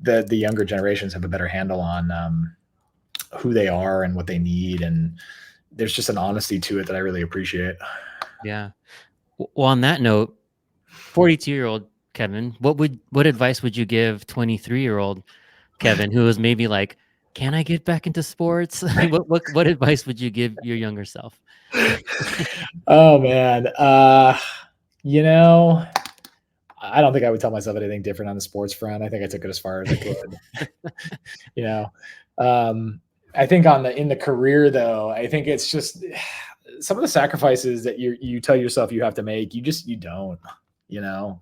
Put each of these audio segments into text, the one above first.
the younger generations have a better handle on who they are and what they need, and there's just an honesty to it that I really appreciate. Yeah. Well, on that note, 42-year-old Kevin, what advice would you give 23-year-old Kevin, who is maybe like, can I get back into sports? Like, what advice would you give your younger self? Oh man, you know, I don't think I would tell myself anything different on the sports front. I think I took it as far as I could. you know, I think in the career though, I think it's just some of the sacrifices that you tell yourself you have to make. You don't.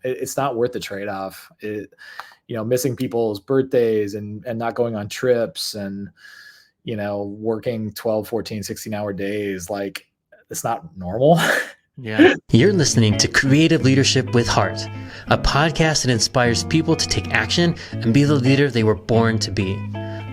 It's not worth the trade off. Missing people's birthdays and not going on trips and working 12, 14, 16-hour days, like it's not normal. Yeah. You're listening to Creative Leadership with Heart, a podcast that inspires people to take action and be the leader they were born to be.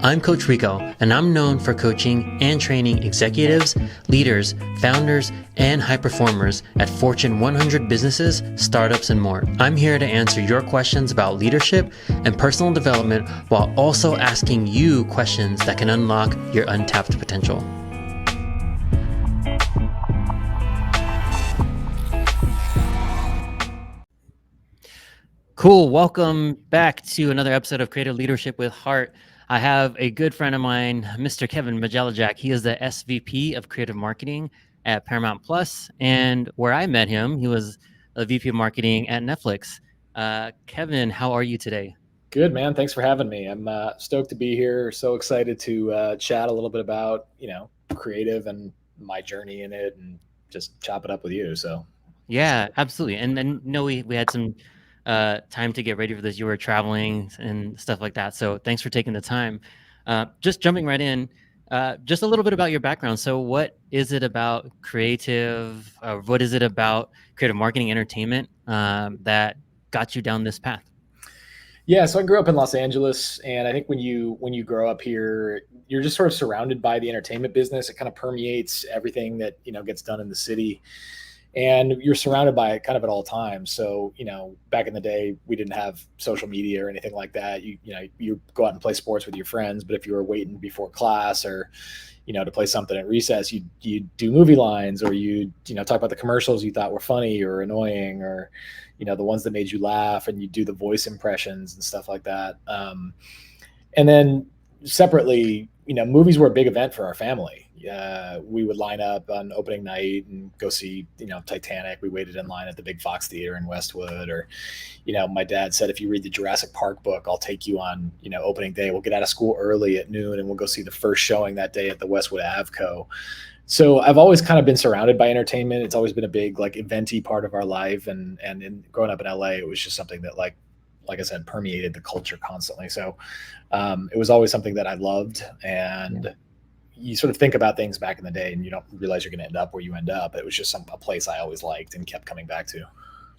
I'm Coach Rico, and I'm known for coaching and training executives, leaders, founders, and high performers at Fortune 100 businesses, startups, and more. I'm here to answer your questions about leadership and personal development while also asking you questions that can unlock your untapped potential. Cool. Welcome back to another episode of Creative Leadership with Heart. I have a good friend of mine, Mr. Kevin Bjelajac. He is the SVP of Creative Marketing at Paramount Plus, and where I met him, he was a VP of Marketing at Netflix. Kevin, how are you today? Good, man. Thanks for having me. I'm stoked to be here. So excited to chat a little bit about, creative and my journey in it and just chop it up with you. So yeah, absolutely. And then we had some time to get ready for this. You were traveling and stuff like that. So thanks for taking the time. Just jumping right in, just a little bit about your background. So what is it about creative, what is it about creative marketing entertainment that got you down this path? Yeah, so I grew up in Los Angeles, and I think when you grow up here, you're just sort of surrounded by the entertainment business. It kind of permeates everything that gets done in the city, and you're surrounded by it kind of at all times. So back in the day, we didn't have social media or anything like that. You go out and play sports with your friends, but if you were waiting before class or to play something at recess, you do movie lines, or you talk about the commercials you thought were funny or annoying, or the ones that made you laugh, and you do the voice impressions and stuff like that. And then separately, movies were a big event for our family. We would line up on opening night and go see, Titanic. We waited in line at the big Fox Theater in Westwood. Or, my dad said, if you read the Jurassic Park book, I'll take you on, opening day. We'll get out of school early at noon and we'll go see the first showing that day at the Westwood Avco. So I've always kind of been surrounded by entertainment. It's always been a big, like, eventy part of our life. And growing up in LA, it was just something that, like I said, permeated the culture constantly. So it was always something that I loved. And you sort of think about things back in the day and you don't realize you're going to end up where you end up. It was just a place I always liked and kept coming back to.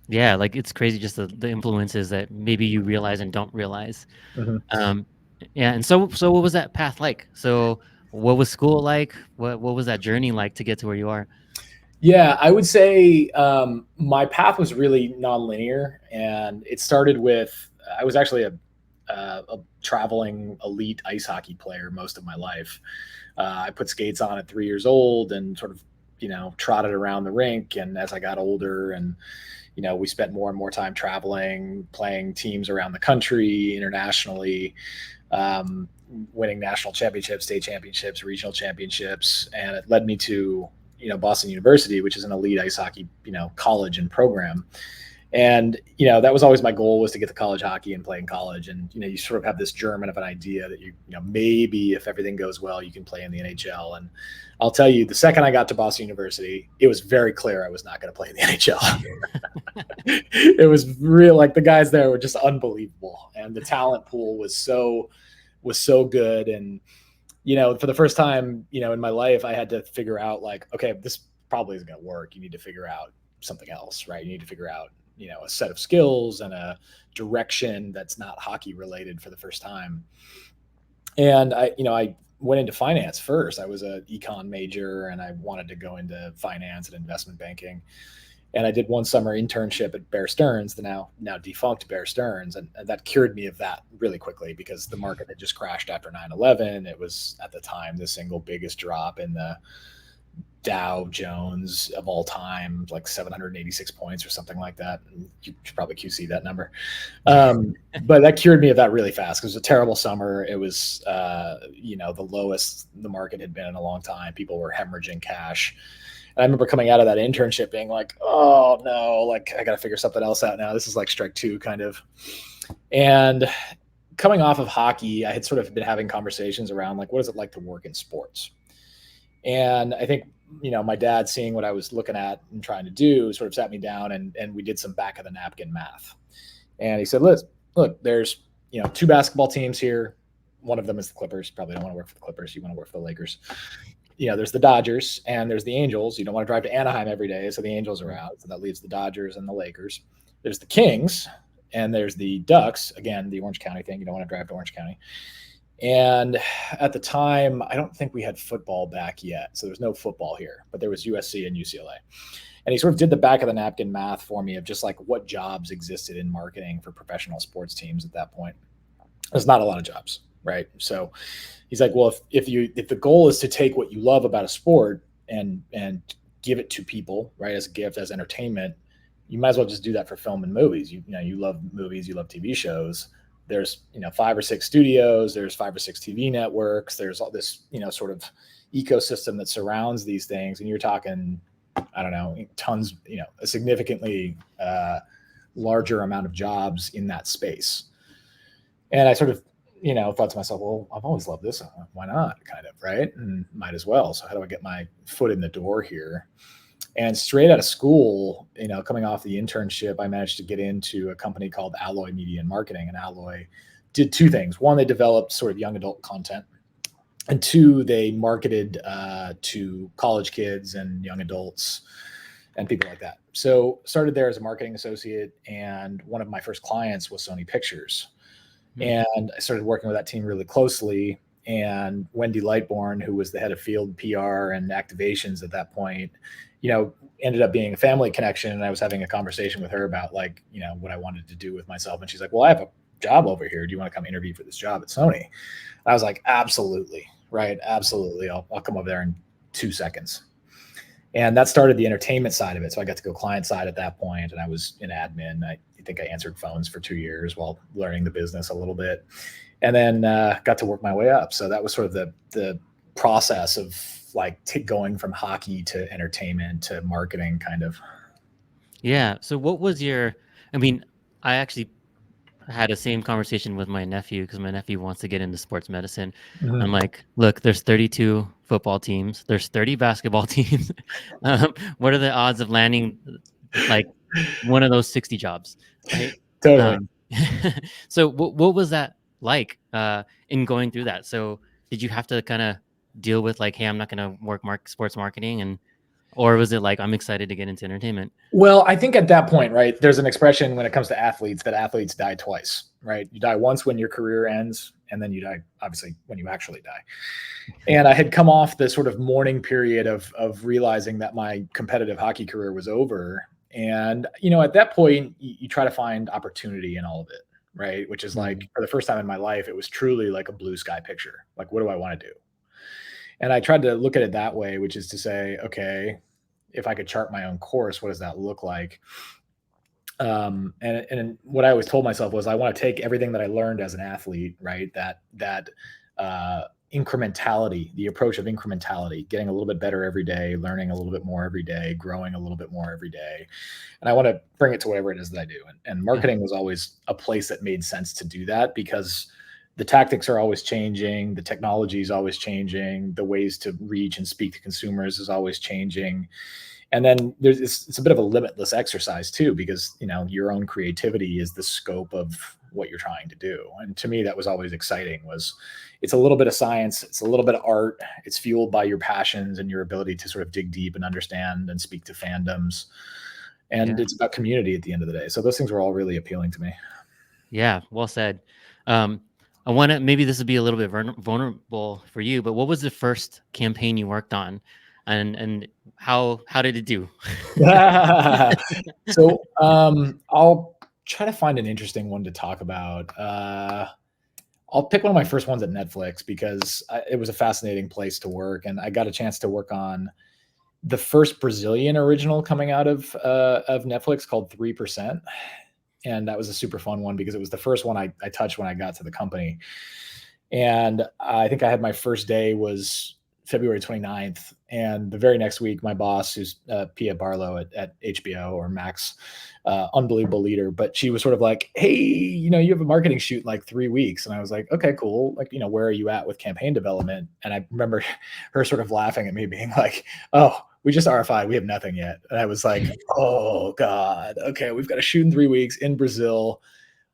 Yeah, like it's crazy just the influences that maybe you realize and don't realize. Mm-hmm. Yeah, and so what was that path like? So what was school like? What was that journey like to get to where you are? Yeah, I would say my path was really nonlinear, and it started with I was actually a traveling elite ice hockey player most of my life. I put skates on at 3 years old and sort of trotted around the rink. And as I got older, and we spent more and more time traveling, playing teams around the country, internationally, winning national championships, state championships, regional championships, and it led me to Boston University, which is an elite ice hockey college and program. And that was always my goal, was to get to college hockey and play in college. And you sort of have this German of an idea that maybe if everything goes well, you can play in the NHL. And I'll tell you, the second I got to Boston University, it was very clear I was not going to play in the NHL. It was real, like the guys there were just unbelievable, and the talent pool was so good. And for the first time in my life, I had to figure out, like, okay, this probably isn't going to work. You need to figure out something else, right? You need to figure out a set of skills and a direction that's not hockey related for the first time. And I went into finance first. I was an econ major and I wanted to go into finance and investment banking. And I did one summer internship at Bear Stearns, the now defunct Bear Stearns, and that cured me of that really quickly because the market had just crashed after 9/11. It was at the time the single biggest drop in the Dow Jones of all time, like 786 points or something like that. You should probably QC that number. But that cured me of that really fast. It was a terrible summer. It was, the lowest the market had been in a long time. People were hemorrhaging cash. And I remember coming out of that internship being like, oh no, like I got to figure something else out now. This is like strike two kind of. And coming off of hockey, I had sort of been having conversations around like, what is it like to work in sports? And I think, my dad seeing what I was looking at and trying to do sort of sat me down and we did some back of the napkin math. And he said, look, there's, two basketball teams here. One of them is the Clippers. Probably don't want to work for the Clippers. You want to work for the Lakers. There's the Dodgers and there's the Angels. You don't want to drive to Anaheim every day. So the Angels are out. So that leaves the Dodgers and the Lakers. There's the Kings and there's the Ducks. Again, the Orange County thing. You don't want to drive to Orange County. And at the time, I don't think we had football back yet. So there's no football here, but there was USC and UCLA. And he sort of did the back of the napkin math for me of just like what jobs existed in marketing for professional sports teams at that point. There's not a lot of jobs, right? So he's like, well, if the goal is to take what you love about a sport and give it to people, right, as a gift, as entertainment, you might as well just do that for film and movies. You love movies, you love TV shows. There's 5 or 6 studios, there's 5 or 6 TV networks, there's all this sort of ecosystem that surrounds these things, and you're talking, I don't know, tons, a significantly larger amount of jobs in that space. And I sort of thought to myself, well, I've always loved this, why not, kind of, right? And might as well. So how do I get my foot in the door here? And straight out of school, coming off the internship, I managed to get into a company called Alloy Media and Marketing. And Alloy did 2 things. One, they developed sort of young adult content. And 2, they marketed to college kids and young adults and people like that. So started there as a marketing associate. And one of my first clients was Sony Pictures. And I started working with that team really closely. And Wendy Lightbourne, who was the head of field PR and activations at that point, ended up being a family connection. And I was having a conversation with her about what I wanted to do with myself. And she's like, well, I have a job over here. Do you want to come interview for this job at Sony? And I was like, absolutely. Right. Absolutely. I'll come over there in 2 seconds. And that started the entertainment side of it. So I got to go client side at that point, and I was in admin. I think I answered phones for 2 years while learning the business a little bit, and then got to work my way up. So that was sort of the process of going from hockey to entertainment to marketing, kind of. Yeah. So what was I actually had the same conversation with my nephew because my nephew wants to get into sports medicine. Mm-hmm. I'm like, look, there's 32 football teams. There's 30 basketball teams. What are the odds of landing like one of those 60 jobs? Right? Totally. So what was that like in going through that? So did you have to kind of deal with like, hey, I'm not going to work sports marketing, or was it like, I'm excited to get into entertainment? Well, I think at that point, right, there's an expression when it comes to athletes that athletes die twice, right? You die once when your career ends, and then you die, obviously, when you actually die. And I had come off the sort of mourning period of realizing that my competitive hockey career was over. And, at that point, you try to find opportunity in all of it, right? Which is like, for the first time in my life, it was truly like a blue sky picture. Like, what do I want to do? And I tried to look at it that way, which is to say, okay, if I could chart my own course, what does that look like? And what I always told myself was I want to take everything that I learned as an athlete, right? That incrementality, the approach of incrementality, getting a little bit better every day, learning a little bit more every day, growing a little bit more every day. And I want to bring it to whatever it is that I do. And marketing was always a place that made sense to do that because the tactics are always changing. The technology is always changing. The ways to reach and speak to consumers is always changing. And then it's a bit of a limitless exercise too, because, your own creativity is the scope of what you're trying to do. And to me, that was always exciting. It's a little bit of science. It's a little bit of art. It's fueled by your passions and your ability to sort of dig deep and understand and speak to fandoms. And it's about community at the end of the day. So those things were all really appealing to me. Yeah. Well said. I want to, maybe this would be a little bit vulnerable for you, but what was the first campaign you worked on and how did it do? So I'll try to find an interesting one to talk about. I'll pick one of my first ones at Netflix because it was a fascinating place to work, and I got a chance to work on the first Brazilian original coming out of Netflix called 3%. And that was a super fun one because it was the first one I touched when I got to the company. And I think I had my first day was February 29th. And the very next week, my boss, who's Pia Barlow at HBO or Max, unbelievable leader, but she was sort of like, hey, you have a marketing shoot in like 3 weeks. And I was like, okay, cool. Like, where are you at with campaign development? And I remember her sort of laughing at me being like, oh, we just RFI. We have nothing yet. And I was like, oh God, okay, we've got to shoot in 3 weeks in Brazil.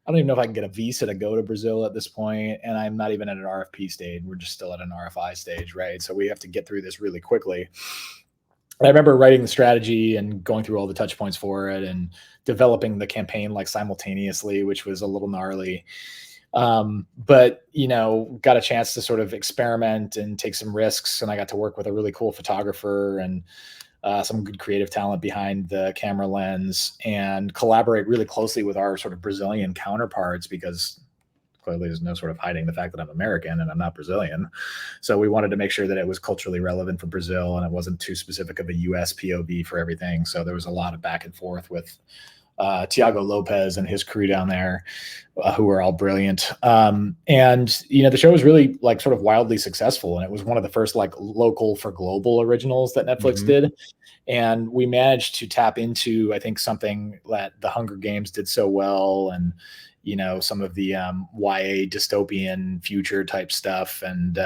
I don't even know if I can get a visa to go to Brazil at this point, and I'm not even at an RFP stage. We're just still at an RFI stage, right? So we have to get through this really quickly. And I remember writing the strategy and going through all the touch points for it and developing the campaign like simultaneously, which was a little gnarly. But got a chance to sort of experiment and take some risks, and I got to work with a really cool photographer and some good creative talent behind the camera lens, and collaborate really closely with our sort of Brazilian counterparts, because clearly there's no sort of hiding the fact that I'm American and I'm not Brazilian. So we wanted to make sure that it was culturally relevant for Brazil and it wasn't too specific of a US POV for everything. So there was a lot of back and forth with Tiago Lopez and his crew down there, who were all brilliant. And the show was really like sort of wildly successful, and it was one of the first like local for global originals that Netflix did. And we managed to tap into, I think, something that the Hunger Games did so well, and some of the YA dystopian future type stuff, and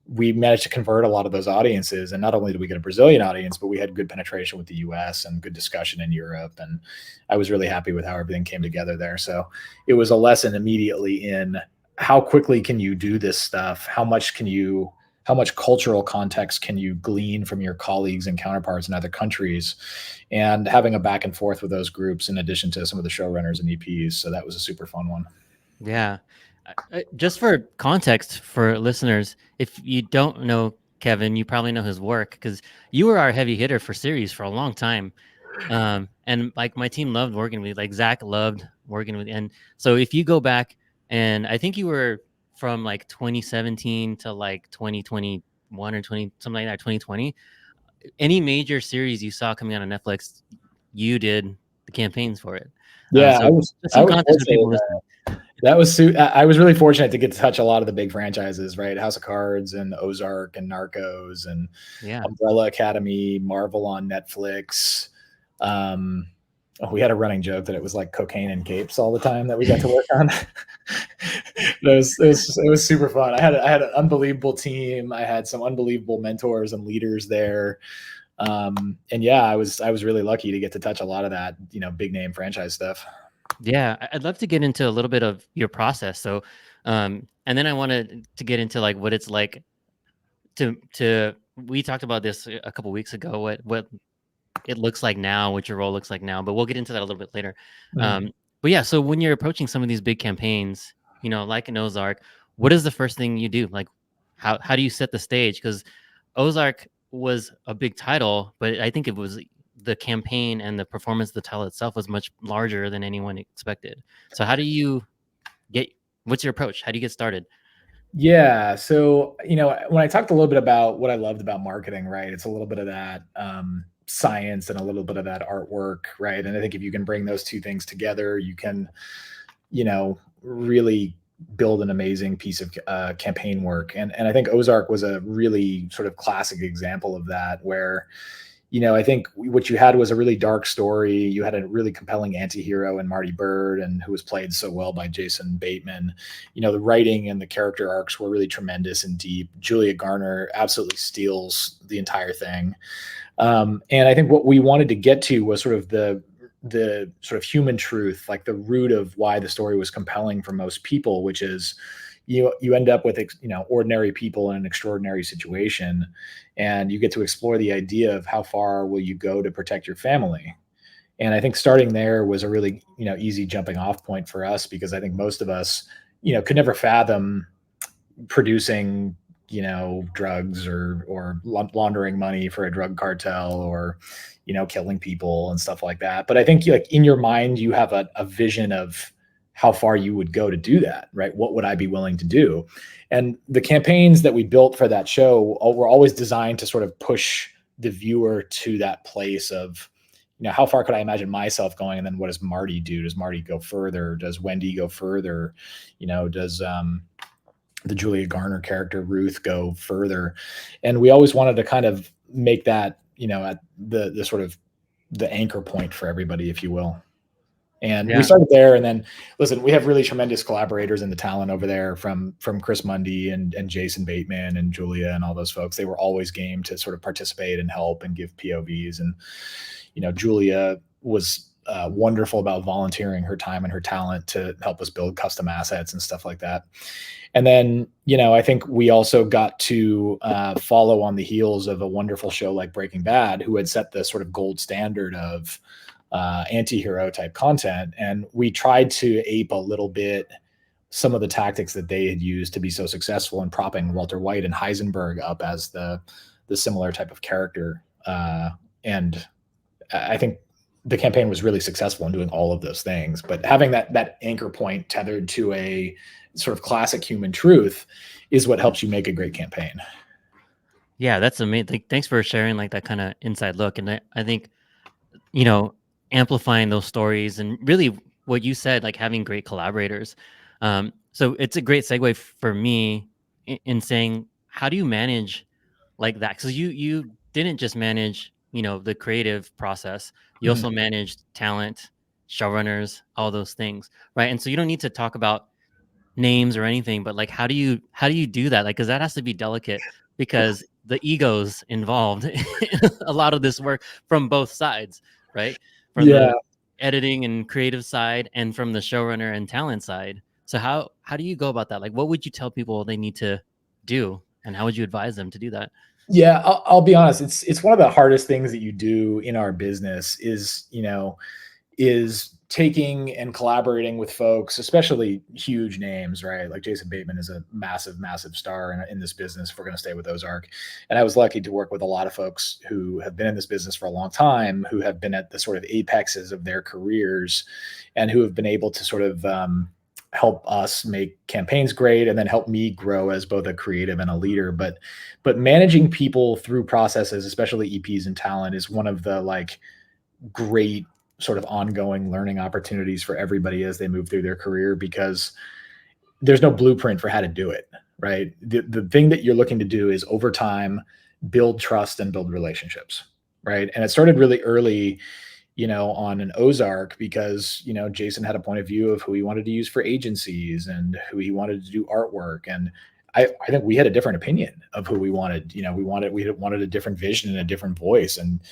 we managed to convert a lot of those audiences. And not only did we get a Brazilian audience, but we had good penetration with the US and good discussion in Europe. And I was really happy with how everything came together there. So it was a lesson immediately in how quickly can you do this stuff? How much cultural context can you glean from your colleagues and counterparts in other countries, and having a back and forth with those groups in addition to some of the showrunners and EPs. So that was a super fun one. Yeah. Just for context for listeners, if you don't know Kevin, you probably know his work because you were our heavy hitter for series for a long time. And like my team loved working with you, like Zach loved working with you. And so if you go back, and I think you were from like 2017 to like 2021 or 20, something like that, 2020, any major series you saw coming out on Netflix, you did the campaigns for it. Yeah, So just some context for people listening. I was really fortunate to get to touch a lot of the big franchises, right? House of Cards and Ozark and Narcos and Umbrella Academy, Marvel on Netflix. We had a running joke that it was like cocaine and capes all the time that we got to work on. It was super fun. I had an unbelievable team. I had some unbelievable mentors and leaders there. And yeah, I was really lucky to get to touch a lot of that, big name franchise stuff. Yeah, I'd love to get into a little bit of your process. So, and then I wanted to get into like what it's like to. We talked about this a couple weeks ago. What it looks like now, what your role looks like now, but we'll get into that a little bit later. But yeah, so when you're approaching some of these big campaigns, like in Ozark, what is the first thing you do? Like, how do you set the stage? Because Ozark was a big title, but I think it was the campaign and the performance of the title itself was much larger than anyone expected. So how do you what's your approach? How do you get started? Yeah. So, when I talked a little bit about what I loved about marketing, right, it's a little bit of that science and a little bit of that artwork, right? And I think if you can bring those two things together, you can, really build an amazing piece of campaign work. And I think Ozark was a really sort of classic example of that, where I think what you had was a really dark story. You had a really compelling anti-hero in Marty Byrde, and who was played so well by Jason Bateman. The writing and the character arcs were really tremendous and deep. Julia Garner absolutely steals the entire thing. And I think what we wanted to get to was sort of the sort of human truth, like the root of why the story was compelling for most people, which is you end up with ordinary people in an extraordinary situation, and you get to explore the idea of how far will you go to protect your family. And I think starting there was a really easy jumping off point for us, because I think most of us could never fathom producing drugs or laundering money for a drug cartel, or killing people and stuff like that. But I think like in your mind you have a vision of how far you would go to do that, right? What would I be willing to do? And the campaigns that we built for that show were always designed to sort of push the viewer to that place of, how far could I imagine myself going? And then what does Marty do? Does Marty go further? Does Wendy go further? Does the Julia Garner character Ruth go further? And we always wanted to kind of make that, at the sort of the anchor point for everybody, if you will. And we started there. And then, listen, we have really tremendous collaborators in the talent over there, from Chris Mundy and Jason Bateman and Julia and all those folks. They were always game to sort of participate and help and give POVs. And, Julia was wonderful about volunteering her time and her talent to help us build custom assets and stuff like that. And then, I think we also got to follow on the heels of a wonderful show like Breaking Bad, who had set the sort of gold standard of anti-hero type content. And we tried to ape a little bit some of the tactics that they had used to be so successful in propping Walter White and Heisenberg up as the similar type of character. And I think the campaign was really successful in doing all of those things, but having that anchor point tethered to a sort of classic human truth is what helps you make a great campaign. Yeah, that's amazing. Thanks for sharing like that kind of inside look. And I think, amplifying those stories and really what you said, like having great collaborators. So it's a great segue for me in saying, how do you manage like that? Because you didn't just manage, the creative process. You also managed talent, showrunners, all those things, right? And so you don't need to talk about names or anything, but like how do you do that? Like, because that has to be delicate, because the egos involved in a lot of this work from both sides, right? From the editing and creative side and from the showrunner and talent side. So how do you go about that? Like, what would you tell people they need to do, and how would you advise them to do that? Yeah, I'll be honest. It's one of the hardest things that you do in our business is taking and collaborating with folks, especially huge names, right? Like Jason Bateman is a massive, massive star in this business, if we're going to stay with Ozark. And I was lucky to work with a lot of folks who have been in this business for a long time, who have been at the sort of apexes of their careers, and who have been able to sort of help us make campaigns great, and then help me grow as both a creative and a leader. But managing people through processes, especially EPs and talent, is one of the like great sort of ongoing learning opportunities for everybody as they move through their career, because there's no blueprint for how to do it, right? The thing that you're looking to do is over time build trust and build relationships, right? And it started really early, on an Ozark, because, Jason had a point of view of who he wanted to use for agencies and who he wanted to do artwork. And I think we had a different opinion of who we wanted. We wanted a different vision and a different voice. And,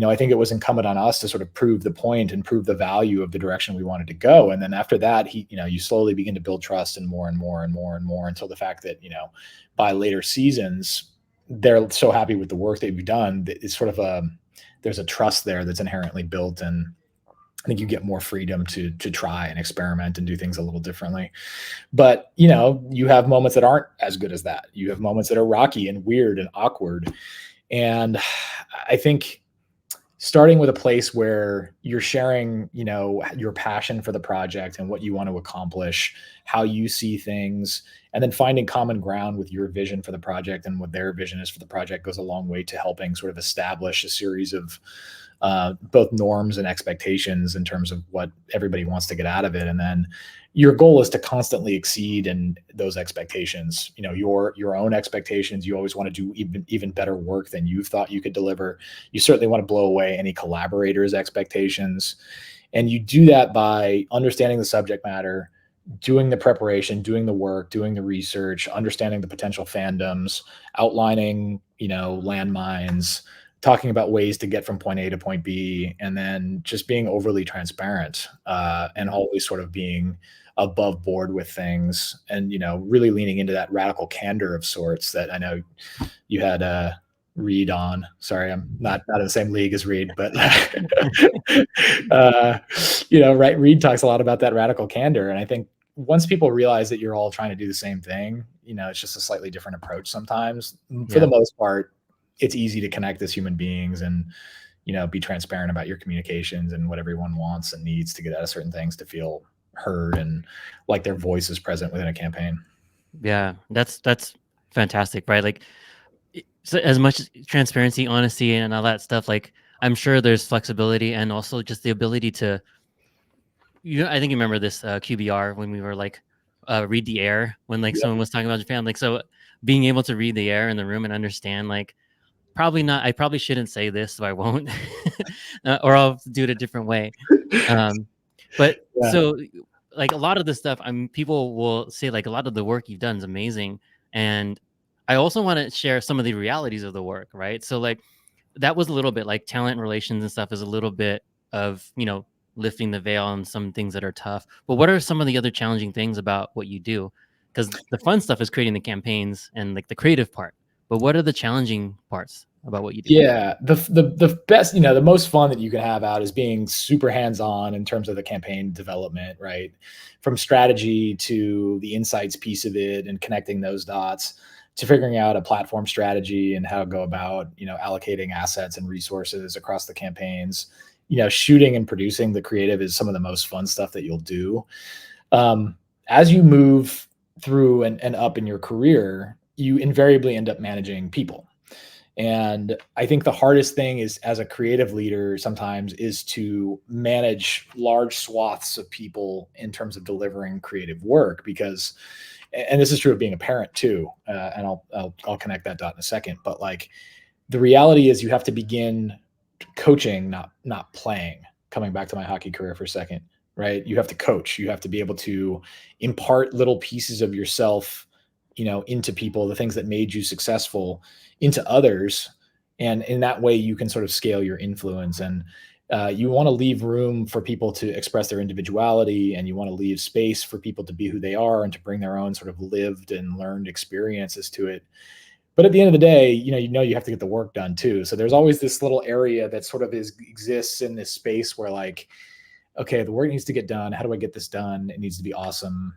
I think it was incumbent on us to sort of prove the point and prove the value of the direction we wanted to go. And then after that, you slowly begin to build trust, and more and more and more and more, until the fact that, by later seasons, they're so happy with the work that we've done. It's sort of there's a trust there that's inherently built. And I think you get more freedom to try and experiment and do things a little differently. But, you have moments that aren't as good as that. You have moments that are rocky and weird and awkward. And I think starting with a place where you're sharing, your passion for the project and what you want to accomplish, how you see things, and then finding common ground with your vision for the project and what their vision is for the project goes a long way to helping sort of establish a series of both norms and expectations in terms of what everybody wants to get out of it. And then your goal is to constantly exceed in those expectations, your own expectations. You always want to do even better work than you thought you could deliver. You certainly want to blow away any collaborators' expectations. And you do that by understanding the subject matter, doing the preparation, doing the work, doing the research, understanding the potential fandoms, outlining, landmines, talking about ways to get from point A to point B, and then just being overly transparent and always sort of being above board with things, and really leaning into that radical candor of sorts that I know you had Reed on. Sorry, I'm not in the same league as Reed, but right. Reed talks a lot about that radical candor, and I think once people realize that you're all trying to do the same thing, it's just a slightly different approach sometimes. For the Yeah. most part, it's easy to connect as human beings and, be transparent about your communications and what everyone wants and needs to get out of certain things to feel heard and like their voice is present within a campaign. Yeah. That's fantastic, right? Like, so as much transparency, honesty, and all that stuff, like I'm sure there's flexibility and also just the ability to, I think you remember this QBR when we were like, read the air when like Yep. someone was talking about Japan. Like, so being able to read the air in the room and understand, like, probably not, I probably shouldn't say this, so I won't, or I'll do it a different way. But Yeah. so like a lot of the stuff, people will say like a lot of the work you've done is amazing. And I also want to share some of the realities of the work, right? So like that was a little bit like talent relations and stuff is a little bit of, lifting the veil on some things that are tough. But what are some of the other challenging things about what you do? Because the fun stuff is creating the campaigns and like the creative part. But what are the challenging parts about what you do? Yeah, the best, the most fun that you can have out is being super hands-on in terms of the campaign development, right? From strategy to the insights piece of it and connecting those dots to figuring out a platform strategy and how to go about, allocating assets and resources across the campaigns. Shooting and producing the creative is some of the most fun stuff that you'll do. As you move through and up in your career, you invariably end up managing people. And I think the hardest thing is as a creative leader sometimes is to manage large swaths of people in terms of delivering creative work because, and this is true of being a parent too. And I'll connect that dot in a second, but like the reality is you have to begin coaching, not playing. Coming back to my hockey career for a second, right? You have to coach. You have to be able to impart little pieces of yourself, into people, the things that made you successful into others. And in that way, you can sort of scale your influence. And you want to leave room for people to express their individuality, and you want to leave space for people to be who they are and to bring their own sort of lived and learned experiences to it. But at the end of the day, you have to get the work done too. So there's always this little area that sort of exists in this space where like, okay, the work needs to get done. How do I get this done? It needs to be awesome.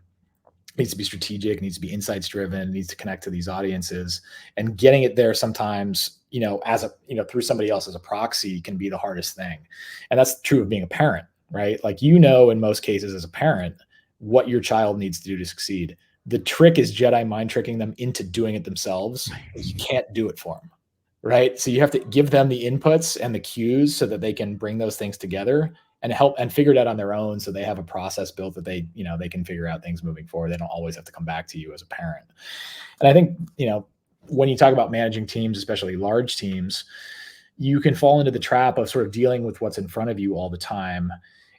It needs to be strategic. It needs to be insights driven. It needs to connect to these audiences. And getting it there sometimes, through somebody else as a proxy can be the hardest thing. And that's true of being a parent, right? Like, in most cases as a parent, what your child needs to do to succeed. The trick is Jedi mind tricking them into doing it themselves. You can't do it for them, right? So you have to give them the inputs and the cues so that they can bring those things together and help and figure it out on their own. So they have a process built that they can figure out things moving forward. They don't always have to come back to you as a parent. And I think, when you talk about managing teams, especially large teams, you can fall into the trap of sort of dealing with what's in front of you all the time.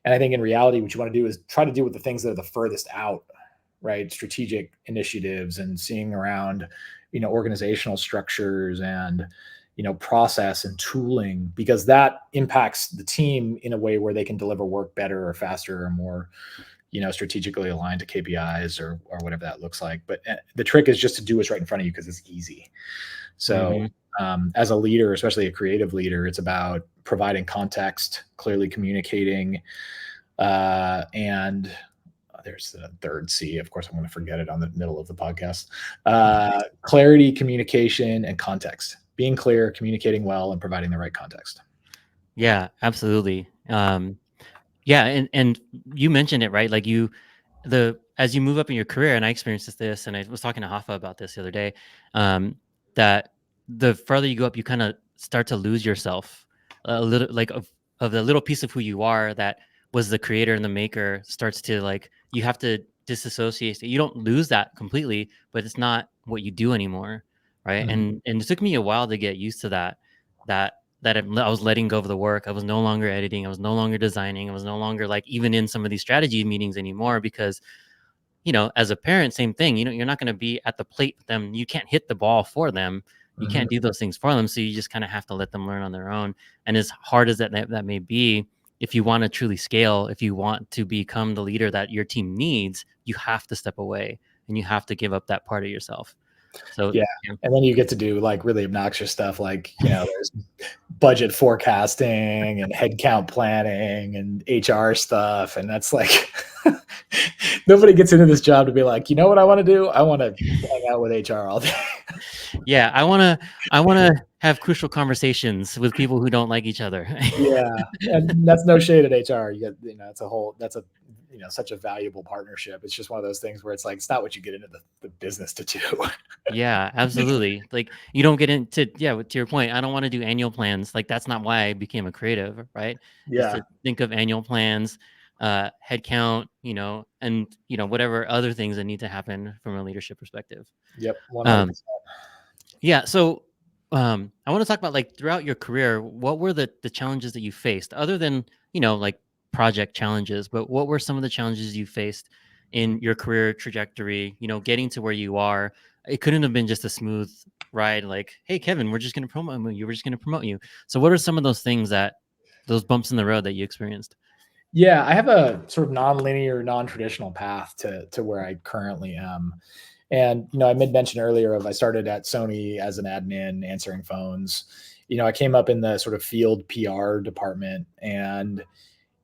And I think in reality, what you want to do is try to deal with the things that are the furthest out, right? Strategic initiatives and seeing around, organizational structures and, process and tooling, because that impacts the team in a way where they can deliver work better or faster or more, strategically aligned to KPIs or whatever that looks like. But the trick is just to do what's right in front of you because it's easy. So as a leader, especially a creative leader, it's about providing context, clearly communicating, and there's the third C. Of course, I'm going to forget it on the middle of the podcast. Clarity, communication, and context. Being clear, communicating well, and providing the right context. Yeah, absolutely. Yeah, and you mentioned it, right? Like as you move up in your career, and I experienced this, and I was talking to Hafa about this the other day, that the further you go up, you kind of start to lose yourself a little, like of the little piece of who you are that was the creator and the maker starts to like, you have to disassociate. You don't lose that completely, but it's not what you do anymore, right? Mm-hmm. And it took me a while to get used to that I was letting go of the work. I was no longer editing. I was no longer designing. I was no longer like even in some of these strategy meetings anymore because, as a parent, same thing. You're not going to be at the plate with them. You can't hit the ball for them. You Mm-hmm. can't do those things for them. So you just kind of have to let them learn on their own. And as hard as that may be, if you want to truly scale, if you want to become the leader that your team needs, you have to step away and you have to give up that part of yourself. So Yeah. And then you get to do like really obnoxious stuff like, there's budget forecasting and headcount planning and HR stuff. And that's like, Nobody gets into this job to be like, you know what I want to do? I want to hang out with HR all day. Yeah, I wanna have crucial conversations with people who don't like each other. Yeah, and that's no shade at HR. You get, that's a, such a valuable partnership. It's just one of those things where it's like, it's not what you get into the business to do. Yeah, absolutely. Like you don't get into to your point, I don't want to do annual plans. Like that's not why I became a creative, right? Is Yeah. to think of annual plans, head count, and whatever other things that need to happen from a leadership perspective. Yep. Um, 100%. yeah, so I want to talk about like throughout your career, what were the challenges that you faced other than, like project challenges, but what were some of the challenges you faced in your career trajectory, getting to where you are? It couldn't have been just a smooth ride like, "Hey Kevin, we're just going to promote you. We're just going to promote you." So what are some of those things those bumps in the road that you experienced? Yeah, I have a sort of non-linear, non-traditional path to where I currently am. And I made mention earlier of I started at Sony as an admin answering phones. I came up in the sort of field PR department, and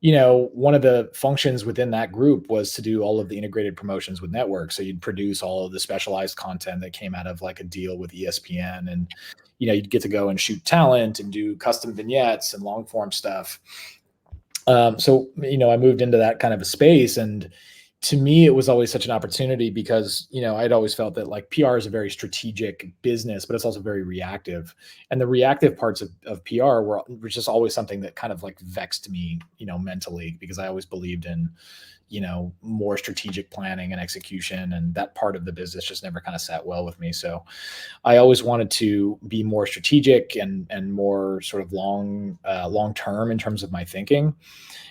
one of the functions within that group was to do all of the integrated promotions with networks. So you'd produce all of the specialized content that came out of like a deal with ESPN, and you'd get to go and shoot talent and do custom vignettes and long form stuff. So I moved into that kind of a space, and to me it was always such an opportunity because I'd always felt that like PR is a very strategic business, but it's also very reactive, and the reactive parts of PR were just always something that kind of like vexed me mentally, because I always believed in more strategic planning and execution, and that part of the business just never kind of sat well with me. So I always wanted to be more strategic and more sort of long term in terms of my thinking,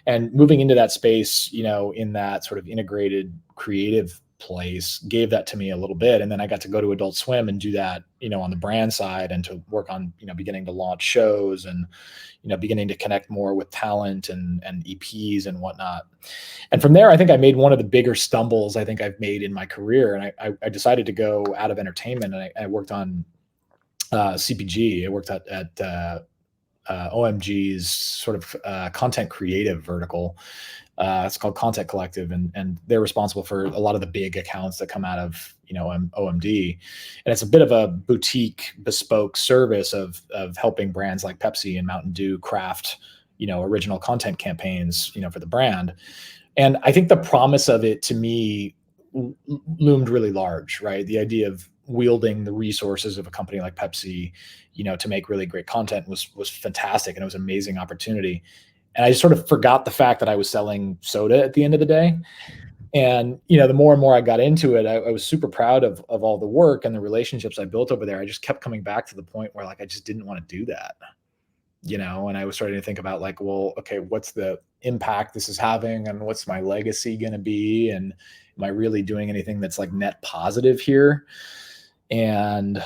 and moving into that space, in that sort of integrated creative place gave that to me a little bit. And then I got to go to Adult Swim and do that, on the brand side, and to work on, beginning to launch shows, and, beginning to connect more with talent and EPs and whatnot. And from there, I think I made one of the bigger stumbles I think I've made in my career. And I decided to go out of entertainment, and I worked on CPG. I worked at OMG's sort of content creative vertical. It's called Content Collective, and they're responsible for a lot of the big accounts that come out of OMD, and it's a bit of a boutique, bespoke service of helping brands like Pepsi and Mountain Dew craft original content campaigns for the brand. And I think the promise of it to me loomed really large, right? The idea of wielding the resources of a company like Pepsi, to make really great content was fantastic, and it was an amazing opportunity. And I just sort of forgot the fact that I was selling soda at the end of the day. And the more and more I got into it, I was super proud of all the work and the relationships I built over there. I just kept coming back to the point where like I just didn't want to do that. And I was starting to think about like, well, okay, what's the impact this is having, and what's my legacy going to be, and am I really doing anything that's like net positive here? And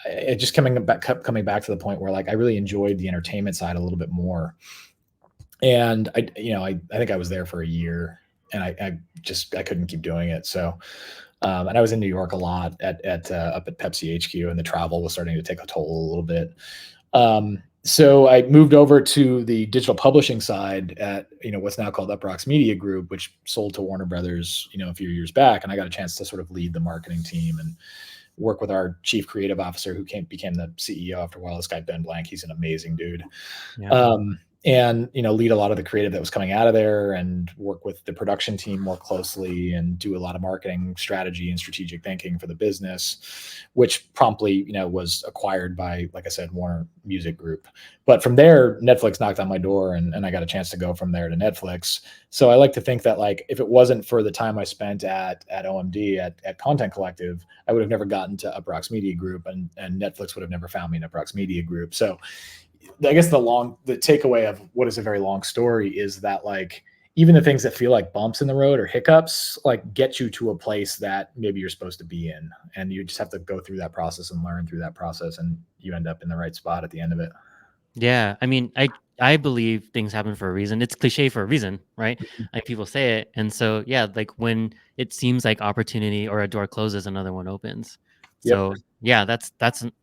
it just kept coming back to the point where like I really enjoyed the entertainment side a little bit more. And I think I was there for a year, and I couldn't keep doing it. So and I was in New York a lot at up at Pepsi HQ, and the travel was starting to take a toll a little bit. So I moved over to the digital publishing side at what's now called Uproxx Media Group, which sold to Warner Brothers a few years back, and I got a chance to sort of lead the marketing team and work with our chief creative officer, who became the CEO after a while. This guy Ben Blank, he's an amazing dude. Yeah. And lead a lot of the creative that was coming out of there, and work with the production team more closely, and do a lot of marketing strategy and strategic thinking for the business, which promptly was acquired by, like I said, Warner Music Group. But from there, Netflix knocked on my door, and I got a chance to go from there to Netflix. So I like to think that like if it wasn't for the time I spent at OMD at Content Collective, I would have never gotten to Uproxx Media Group, and Netflix would have never found me in Uproxx Media Group. So I guess the takeaway of what is a very long story is that like even the things that feel like bumps in the road or hiccups like get you to a place that maybe you're supposed to be in, and you just have to go through that process and learn through that process, and you end up in the right spot at the end of it. Yeah, I mean, I believe things happen for a reason. It's cliche for a reason, right? Like people say it, and so yeah, like when it seems like opportunity or a door closes, another one opens. Yep. So yeah, that's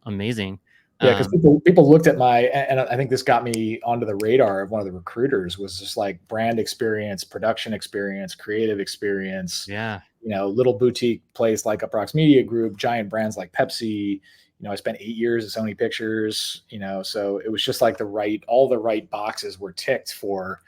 amazing. Yeah, because people looked at and I think this got me onto the radar of one of the recruiters, was just like brand experience, production experience, creative experience, Yeah. little boutique place like Uproxx Media Group, giant brands like Pepsi. I spent 8 years at Sony Pictures, so it was just like all the right boxes were ticked for,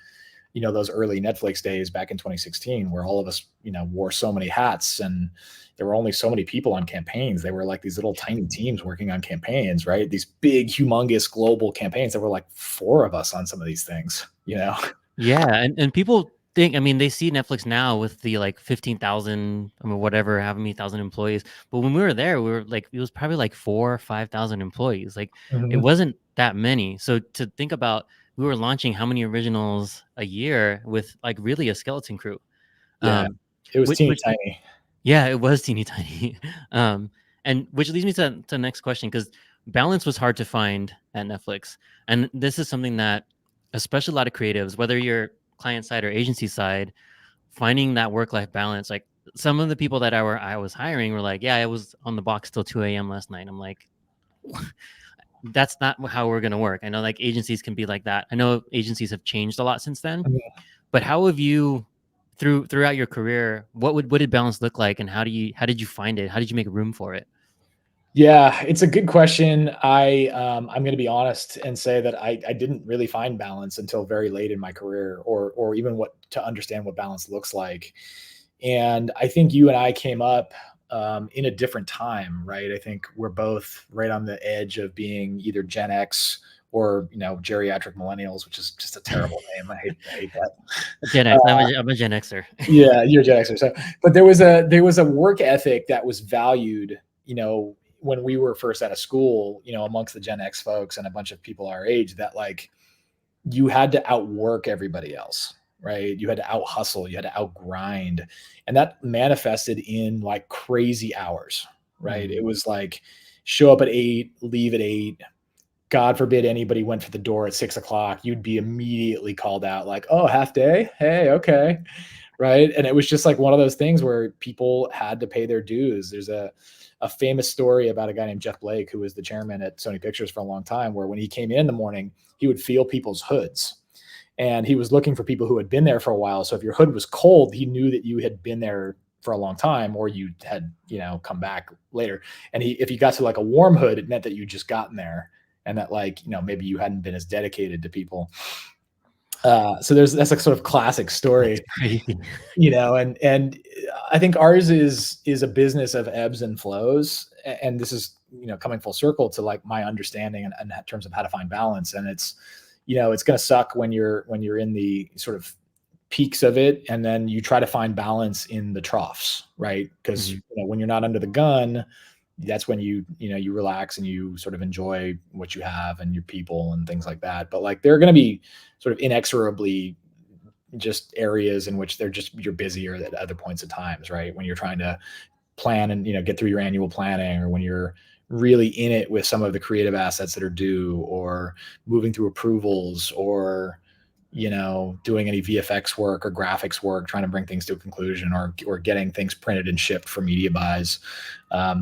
those early Netflix days back in 2016, where all of us, wore so many hats, and there were only so many people on campaigns. They were like these little tiny teams working on campaigns, right? These big, humongous global campaigns. There were like 4 of us on some of these things, Yeah, and people think, I mean, they see Netflix now with the like 15,000, I mean, whatever, how many thousand employees. But when we were there, we were like, it was probably like 4 or 5,000 employees. Like, it Mhm. wasn't that many. So to think about, we were launching how many originals a year with like really a skeleton crew. Yeah, Um, it was teeny which tiny. Yeah, it was teeny tiny. And which leads me to the next question, because balance was hard to find at Netflix. And this is something that, especially a lot of creatives, whether you're client side or agency side, finding that work-life balance, like some of the people that I was hiring were like, yeah, I was on the box till 2 a.m. last night. I'm like, that's not how we're gonna work. I know like agencies can be like that. I know agencies have changed a lot since then, Mhm. but how have you throughout your career, what did balance look like, and how did you find it? How did you make room for it? Yeah, it's a good question. I'm going to be honest and say that I didn't really find balance until very late in my career, or even what to understand what balance looks like. And I think you and I came up in a different time, right? I think we're both right on the edge of being either Gen X or geriatric millennials, which is just a terrible name. I hate that. Gen X. Uh, I'm a Gen Xer. yeah, you're a Gen Xer. So, but there was a work ethic that was valued, when we were first out of school, amongst the Gen X folks and a bunch of people our age, that like you had to outwork everybody else, right? You had to out hustle, you had to out grind, and that manifested in like crazy hours, right? It Mm. was like show up at 8, leave at 8. God forbid anybody went for the door at 6 o'clock, you'd be immediately called out like, oh, half day. Hey, okay. Right. And it was just like one of those things where people had to pay their dues. There's a famous story about a guy named Jeff Blake, who was the chairman at Sony Pictures for a long time, where when he came in the morning, he would feel people's hoods. And he was looking for people who had been there for a while. So if your hood was cold, he knew that you had been there for a long time, or you had, come back later. And if you got to like a warm hood, it meant that you just gotten there, and that like, maybe you hadn't been as dedicated to people. So that's like sort of classic That's story, crazy. and I think ours is a business of ebbs and flows, and this is coming full circle to like my understanding and in terms of how to find balance. And it's going to suck when you're in the sort of peaks of it, and then you try to find balance in the troughs, right? Because Mhm. when you're not under the gun, that's when you relax and you sort of enjoy what you have and your people and things like that. But like there are going to be sort of inexorably just areas in which you're busier at other points of times, right? When you're trying to plan and get through your annual planning, or when you're really in it with some of the creative assets that are due, or moving through approvals, or doing any VFX work or graphics work, trying to bring things to a conclusion, or getting things printed and shipped for media buys,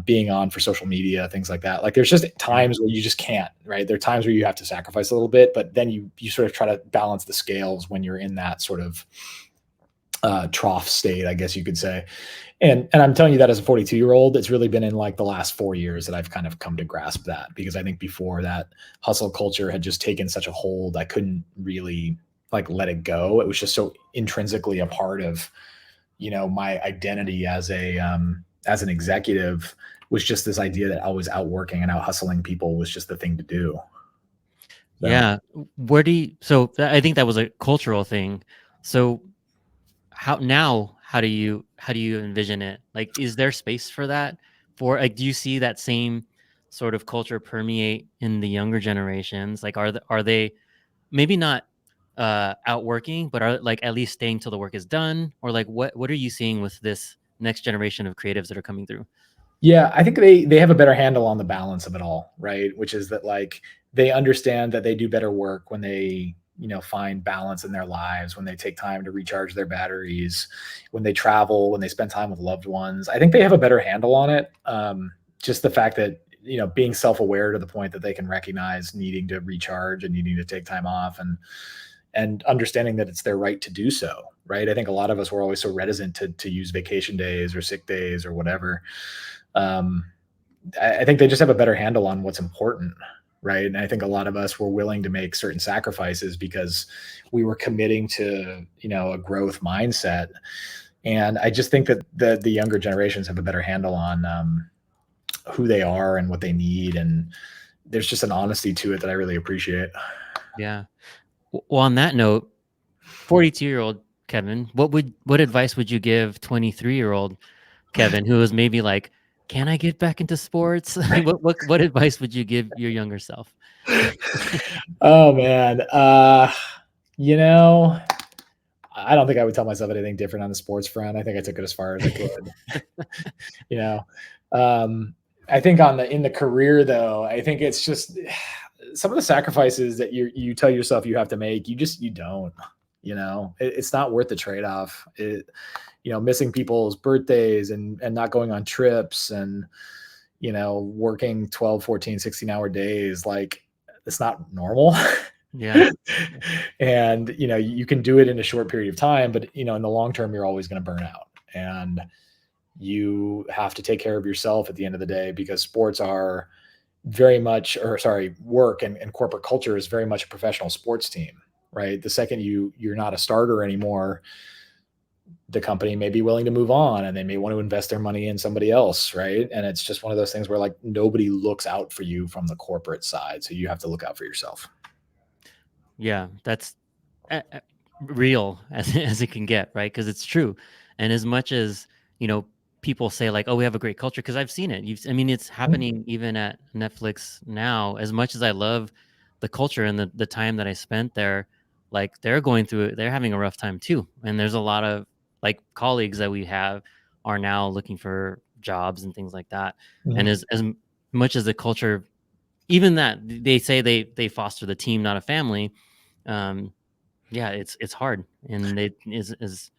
being on for social media, things like that. Like there's just Yeah. times where you just can't, right? There are times where you have to sacrifice a little bit, but then you sort of try to balance the scales when you're in that sort of trough state, I guess you could say. And I'm telling you that as a 42-year-old, it's really been in like the last 4 years that I've kind of come to grasp that, because I think before that hustle culture had just taken such a hold, I couldn't really like let it go. It was just so intrinsically a part of, my identity as an executive, was just this idea that always outworking and out hustling people was just the thing to do. So Yeah. Where do you, so I think that was a cultural thing. So how do you envision it? Like, is there space for that? For like, do you see that same sort of culture permeate in the younger generations? Like, are they maybe not outworking, but are like at least staying till the work is done? Or like what are you seeing with this next generation of creatives that are coming through? yeah, I think they have a better handle on the balance of it all, right? Which is that like they understand that they do better work when they, find balance in their lives, when they take time to recharge their batteries, when they travel, when they spend time with loved ones. I think they have a better handle on it. Just the fact that being self-aware to the point that they can recognize needing to recharge and needing to take time off, and understanding that it's their right to do so. Right. I think a lot of us were always so reticent to use vacation days or sick days or whatever. Um, I think they just have a better handle on what's important. Right. And I think a lot of us were willing to make certain sacrifices because we were committing to, a growth mindset. And I just think that the younger generations have a better handle on who they are and what they need. And there's just an honesty to it that I really appreciate. Yeah. Well, on that note, 42-year-old Kevin, what advice would you give 23-year-old Kevin, who was maybe like, can I get back into sports? Like, what advice would you give your younger self? Oh man. You know, I don't think I would tell myself anything different on the sports front. I think I took it as far as I could. you know, um, I think in the career though, I think it's just some of the sacrifices that you tell yourself you have to make. You don't. It's not worth the trade off. Missing people's birthdays and not going on trips and working 12, 14, 16-hour days, like it's not normal. Yeah. And you can do it in a short period of time, but in the long term you're always going to burn out, and you have to take care of yourself at the end of the day, because sports are very much, or sorry, work and corporate culture is very much a professional sports team. Right. The second you're not a starter anymore, the company may be willing to move on and they may want to invest their money in somebody else. Right. And it's just one of those things where like nobody looks out for you from the corporate side. So you have to look out for yourself. Yeah, that's real as it can get, right? Because it's true. And as much as, people say like, oh, we have a great culture, because I've seen it. It's happening even at Netflix now. As much as I love the culture and the time that I spent there, like they're going through it, they're having a rough time too. And there's a lot of like colleagues that we have are now looking for jobs and things like that. And Mhm. as much as the culture, even that they say they foster the team, not a family. um yeah, it's hard, and it is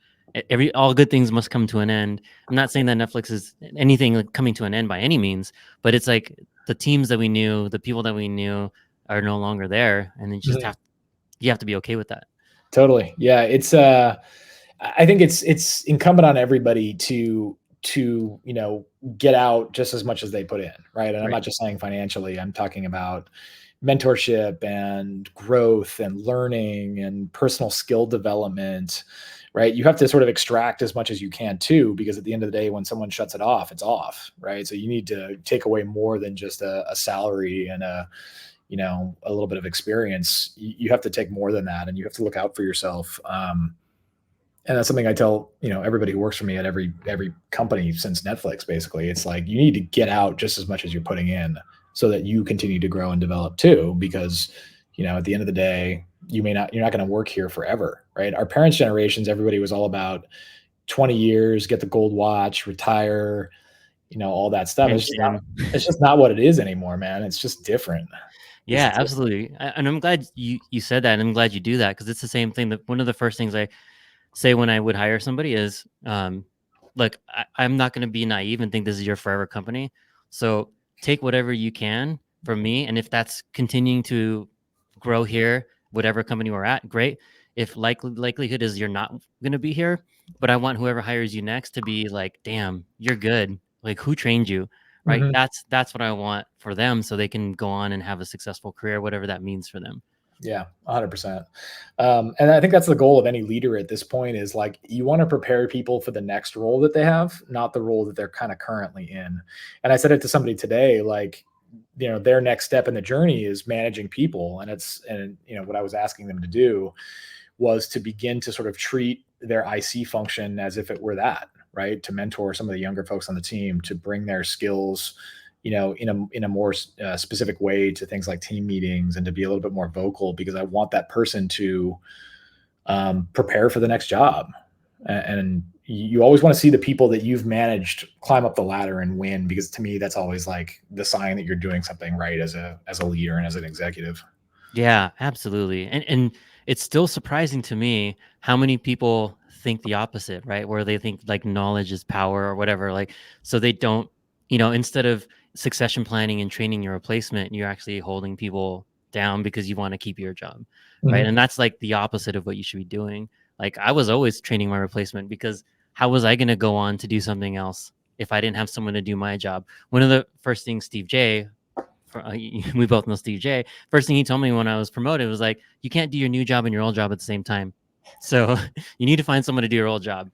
every all good things must come to an end. I'm not saying that Netflix is anything like coming to an end by any means, but it's like the teams that we knew, the people that we knew are no longer there, and Mhm. you have to be okay with that. Totally. Yeah. I think it's incumbent on everybody to get out just as much as they put in, right? And I'm Right. not just saying financially. I'm talking about mentorship and growth and learning and personal skill development, right? You have to sort of extract as much as you can too, because at the end of the day, when someone shuts it off, it's off, right? So you need to take away more than just a salary and a little bit of experience. You have to take more than that, and you have to look out for yourself. And that's something I tell everybody who works for me at every company since Netflix. Basically, it's like you need to get out just as much as you're putting in, so that you continue to grow and develop too. Because at the end of the day, you're not going to work here forever, right? Our parents' generations, everybody was all about 20 years, get the gold watch, retire, all that stuff. Pension. It's just not what it is anymore, man. It's just different. It's Yeah, absolutely. And I'm glad you said that, and I'm glad you do that, because it's the same thing that one of the first things I say when I would hire somebody is, look, I'm not going to be naive and think this is your forever company. So take whatever you can from me. And if that's continuing to grow here, whatever company we're at, great. If likelihood is you're not going to be here, but I want whoever hires you next to be like, damn, you're good. Like, who trained you? Right. Mhm. That's what I want for them, so they can go on and have a successful career, whatever that means for them. Yeah, 100%. And I think that's the goal of any leader at this point, is like you want to prepare people for the next role that they have, not the role that they're kind of currently in. And I said it to somebody today, like, their next step in the journey is managing people. And what I was asking them to do was to begin to sort of treat their IC function as if it were that, right? To mentor some of the younger folks on the team, to bring their skills, in a more specific way to things like team meetings, and to be a little bit more vocal, because I want that person to prepare for the next job. And you always want to see the people that you've managed climb up the ladder and win, because to me, that's always like the sign that you're doing something right as a leader and as an executive. Yeah, absolutely. And it's still surprising to me how many people think the opposite, right? Where they think like knowledge is power or whatever. Like, so they don't instead of succession planning and training your replacement, you're actually holding people down because you want to keep your job, right? Mhm. And that's like the opposite of what you should be doing. Like I was always training my replacement because how was I going to go on to do something else if I didn't have someone to do my job? One of the first things Steve J, we both know Steve J, first thing he told me when I was promoted was like, you can't do your new job and your old job at the same time. So you need to find someone to do your old job.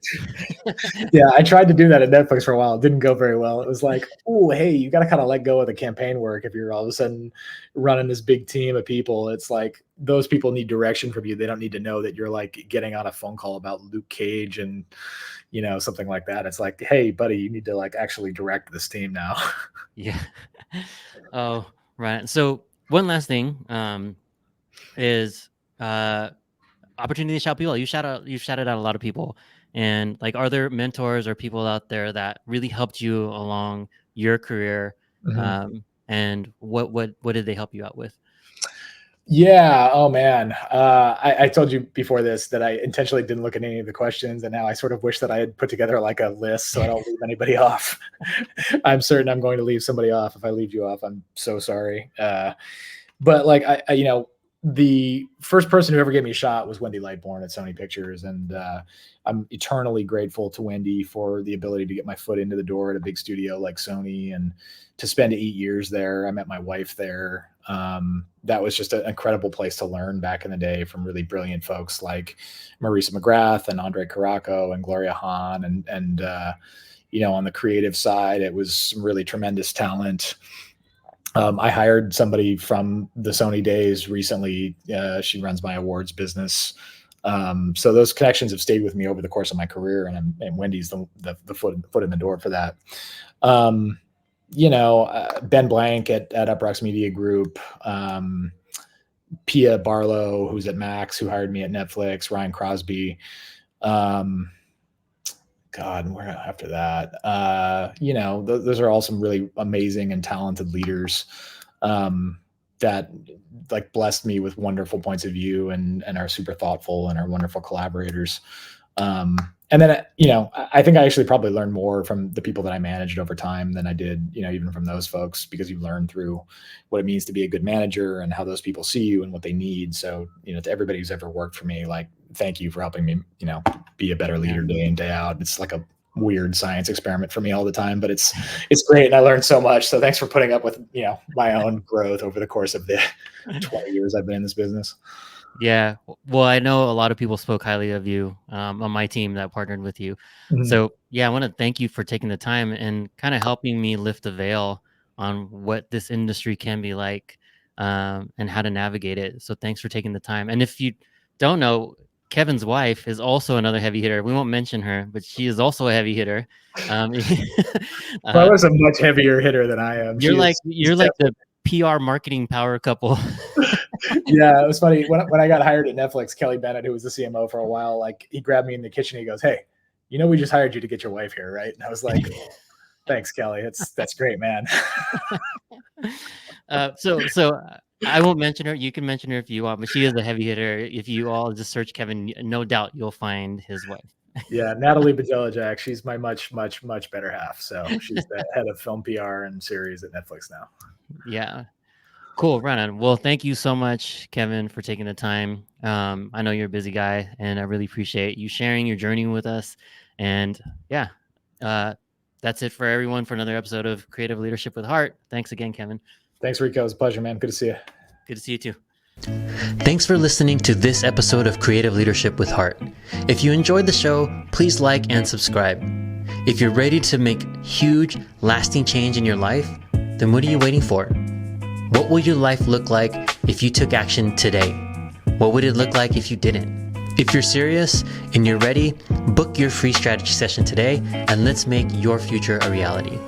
Yeah, I tried to do that at Netflix for a while. It didn't go very well. It was like, oh, hey, you got to kind of let go of the campaign work if you're all of a sudden running this big team of people. It's like those people need direction from you. They don't need to know that you're like getting on a phone call about Luke Cage and something like that. It's like, hey, buddy, you need to like actually direct this team now. Yeah. Oh, right. So one last thing is opportunity to shout people out. You shouted out a lot of people. And like, are there mentors or people out there that really helped you along your career? Mhm. And what did they help you out with? Yeah. Oh man. I told you before this that I intentionally didn't look at any of the questions, and now I sort of wish that I had put together like a list so I don't leave anybody off. I'm certain I'm going to leave somebody off. If I leave you off, I'm so sorry. But like the first person who ever gave me a shot was Wendy Lightbourne at Sony Pictures, and I'm eternally grateful to Wendy for the ability to get my foot into the door at a big studio like Sony and to spend 8 years there. I met my wife there. That was just an incredible place to learn back in the day from really brilliant folks like Marisa McGrath and Andre Caraco and Gloria Hahn, and on the creative side, it was some really tremendous talent. I hired somebody from the Sony days recently. She runs my awards business. So those connections have stayed with me over the course of my career, and Wendy's the foot in the door for that. Ben Blank at Uproxx Media Group, Pia Barlow, who's at Max, who hired me at Netflix, Ryan Crosby. God, where after that? Those are all some really amazing and talented leaders that like blessed me with wonderful points of view and are super thoughtful and are wonderful collaborators. And then, I think I actually probably learned more from the people that I managed over time than I did, even from those folks, because you learn through what it means to be a good manager and how those people see you and what they need. So, to everybody who's ever worked for me, like, thank you for helping me, be a better leader day in, day out. It's like a weird science experiment for me all the time, but it's great. And I learned so much. So thanks for putting up with, my own growth over the course of the 20 years I've been in this business. Yeah. Well, I know a lot of people spoke highly of you on my team that partnered with you. Mhm. So yeah, I want to thank you for taking the time and kind of helping me lift the veil on what this industry can be like and how to navigate it. So thanks for taking the time. And if you don't know, Kevin's wife is also another heavy hitter. We won't mention her, but she is also a heavy hitter. Well, I uh, was a much heavier hitter than I am. you're like She's you're like the PR marketing power couple. Yeah, it was funny when I got hired at Netflix. Kelly Bennett, who was the CMO for a while, like he grabbed me in the kitchen. He goes, "Hey, we just hired you to get your wife here, right?" And I was like, "Thanks, Kelly. That's great, man." So I won't mention her. You can mention her if you want, but she is a heavy hitter. If you all just search Kevin, no doubt you'll find his wife. Yeah, Natalie Bjelajac. She's my much, much, much better half. So she's the head of film PR and series at Netflix now. Yeah. Cool, right on. Well, thank you so much, Kevin, for taking the time. I know you're a busy guy, and I really appreciate you sharing your journey with us. And yeah, that's it for everyone for another episode of Creative Leadership with Heart. Thanks again, Kevin. Thanks, Rico. It was a pleasure, man. Good to see you. Good to see you too. Thanks for listening to this episode of Creative Leadership with Heart. If you enjoyed the show, please like and subscribe. If you're ready to make huge, lasting change in your life, then what are you waiting for? What will your life look like if you took action today? What would it look like if you didn't? If you're serious and you're ready, book your free strategy session today and let's make your future a reality.